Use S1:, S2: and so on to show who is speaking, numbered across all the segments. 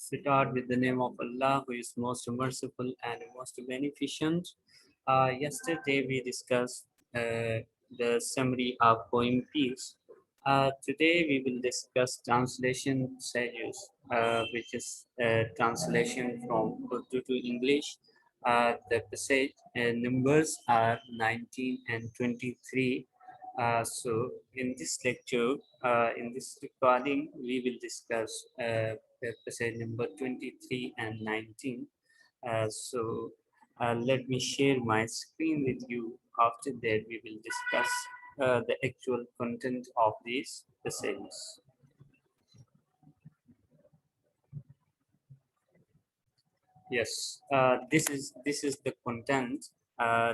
S1: start with the name of Allah, who is most merciful and most beneficent. Yesterday we discussed the summary of poem piece. Today we will discuss translation series, which is translation from Urdu to English. The passage numbers are 19 and 23. So in this lecture, in this recording, we will discuss passage number 23 and 19. Let me share my screen with you. After that, we will discuss the actual content of these passages. Yes, this is the content.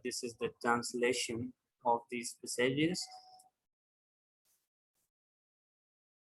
S1: This is the translation of these passages.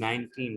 S1: 19,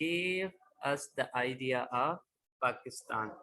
S1: gave us the idea of Pakistan.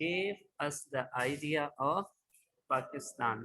S1: gave us the idea of Pakistan,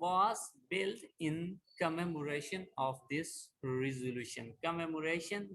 S1: was built in commemoration of this resolution. Commemoration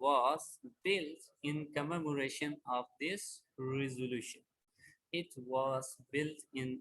S1: was built in commemoration of this resolution. It was built in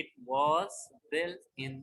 S1: it was built in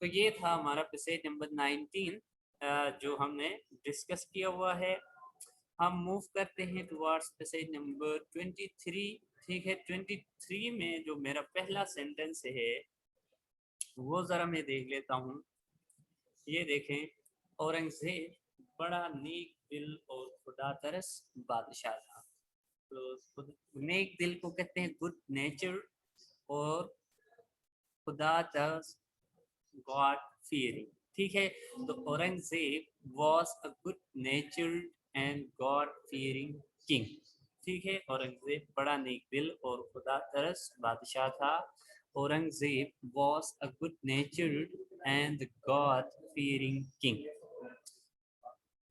S1: تو یہ تھا ہمارا passage number 19 جو ہم نے discuss کیا ہوا ہے. ہم موو کرتے ہیں ٹوارڈس پیسیج نمبر 23. ٹھیک ہے, 23 میں جو میرا پہلا سینٹنس ہے وہ ذرا میں دیکھ لیتا ہوں. یہ دیکھیں, اورنگزیب بڑا نیک دل اور خدا ترس بادشاہ تھا. تو نیک دل کو کہتے ہیں گڈ نیچر, اور خدا ترس گاڈ فیئرنگ. ٹھیک ہے, تو Aurangzeb was a good natured and God fearing king. ٹھیک ہے, اورنگزیب بڑا نیک دل اور خدا ترس بادشاہ تھا. Aurangzeb was a good natured and God fearing king.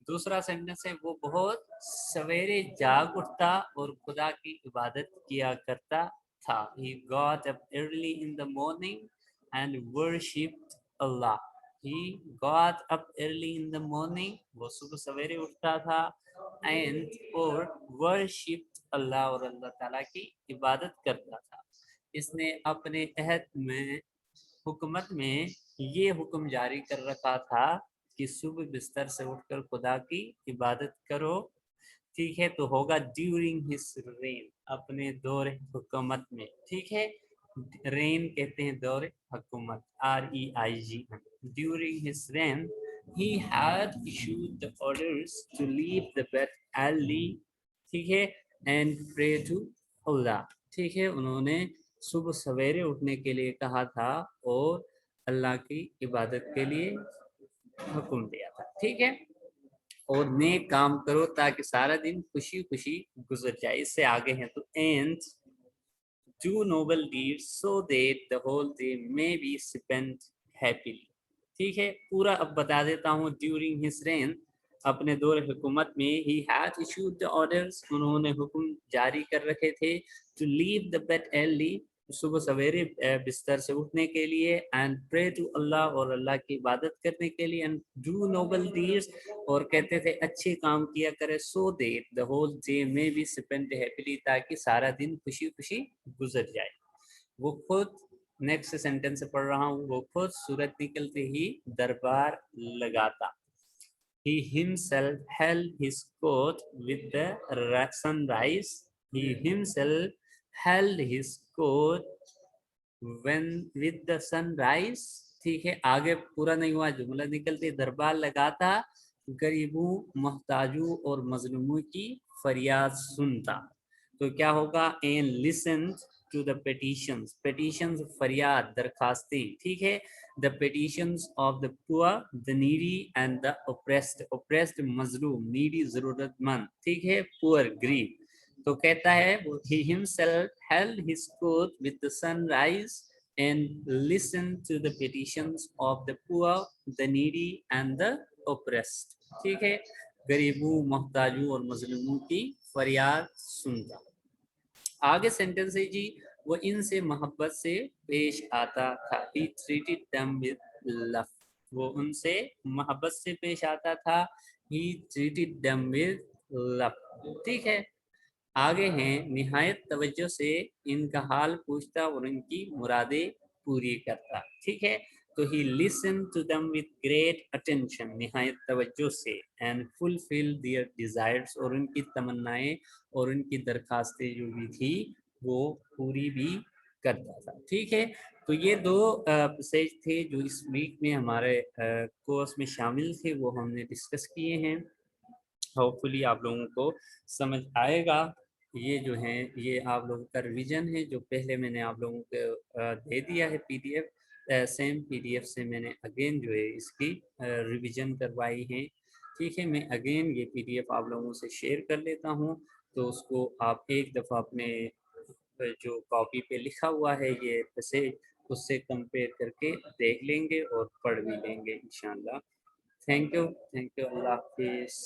S1: دوسرا سینٹنس ہے, وہ بہت سویرے جاگ اٹھتا اور خدا کی عبادت کیا کرتا تھا. He got up early in the morning and worshipped Allah. He got up early in the morning, وہ صبح سویرے اٹھتا تھا, and اور worshipped Allah, اور اللہ تعالیٰ کی عبادت کرتا تھا. اس نے اپنے عہد میں حکومت میں یہ حکم جاری کر رکھا تھا کہ صبح بستر سے اٹھ کر خدا کی عبادت کرو. ٹھیک ہے, تو ہوگا ڈیورنگ ہز رین, اپنے دور حکومت میں. ٹھیک ہے, رین کہتے ہیں دور حکومت, REIGN. During his reign he had issued the orders to leave the bed early. ٹھیک ہے, and pray to Allah. ٹھیک ہے, انہوں نے صبح سویرے اٹھنے کے لیے کہا تھا اور اللہ کی عبادت کے لیے حکم دیا تھا. ٹھیک ہے, اور نیک کام کرو تاکہ سارا دن خوشی خوشی گزر جائے. اس سے آگے ہیں تو and do noble deeds so that the whole day may be spent happily. ٹھیک ہے, پورا اب بتا دیتا ہوں. during his reign, اپنے دور حکومت میں, he had issued the orders, انہوں نے حکم جاری کر رکھے تھے, to leave the bed early, صبح سویرے بستر سے اٹھنے کے لیے, and pray to Allah, اور اللہ کی عبادت کرنے کے لیے, and do noble deeds, اور کہتے تھے اچھے کام کیا کرے, so that the whole day may be spent happily, تاکہ سارا دن خوشی خوشی گزر جائے. وہ خود, نیکسٹ سینٹنس سے پڑھ رہا ہوں, وہ خود سورج نکلتے ہی دربار لگاتا. He himself held his court with the sunrise. He himself held his court when with the sunrise. ٹھیک ہے, آگے پورا نہیں ہوا جملہ, نکلتے دربار لگاتا, غریبوں, محتاجوں اور مظلوموں کی فریاد سنتا. تو کیا ہوگا, and listened to the petitions. petitions فریاد, درخواستیں. ٹھیک ہے, the petitions of the poor, the needy and the oppressed. oppressed مظلوم, needy ضرورت مند. ٹھیک ہے, poor غریب. تو کہتا ہے he himself held his court with the sunrise and listened to the petitions of the poor, the needy and the oppressed. ٹھیک ہے, غریبوں, محتاجوں اور مظلوموں کی فریاد سنتا. آگے سینٹنس ہے جی, وہ ان سے محبت سے پیش آتا تھا. He treated them with love. وہ ان سے محبت سے پیش آتا تھا. He treated them with love. ٹھیک ہے, آگے ہیں, نہایت توجہ سے ان کا حال پوچھتا اور ان کی مرادیں پوری کرتا. ٹھیک ہے, تو he listened to them with great attention, نہایت توجہ سے, and fulfilled their desires, اور ان کی تمنائیں اور ان کی درخواستیں جو بھی تھی وہ پوری بھی کرتا تھا. ٹھیک ہے, تو یہ دو پیسیج تھے جو اس ویک میں ہمارے کورس میں شامل تھے, وہ ہم نے ڈسکس کیے ہیں. ہوپ فلی آپ لوگوں کو سمجھ آئے گا. یہ جو ہیں یہ آپ لوگوں کا ریویژن ہے جو پہلے میں نے آپ لوگوں کو دے دیا ہے PDF. سیم PDF سے میں نے اگین جو ہے اس کی ریویژن کروائی ہے. ٹھیک ہے, میں اگین یہ PDF آپ لوگوں سے شیئر کر لیتا ہوں, تو اس کو آپ ایک دفعہ اپنے جو کاپی پہ لکھا ہوا ہے یہ پیسیج, اس سے کمپیئر کر کے دیکھ لیں گے اور پڑھ بھی لیں گے انشاءاللہ. تھینک یو, اللہ حافظ.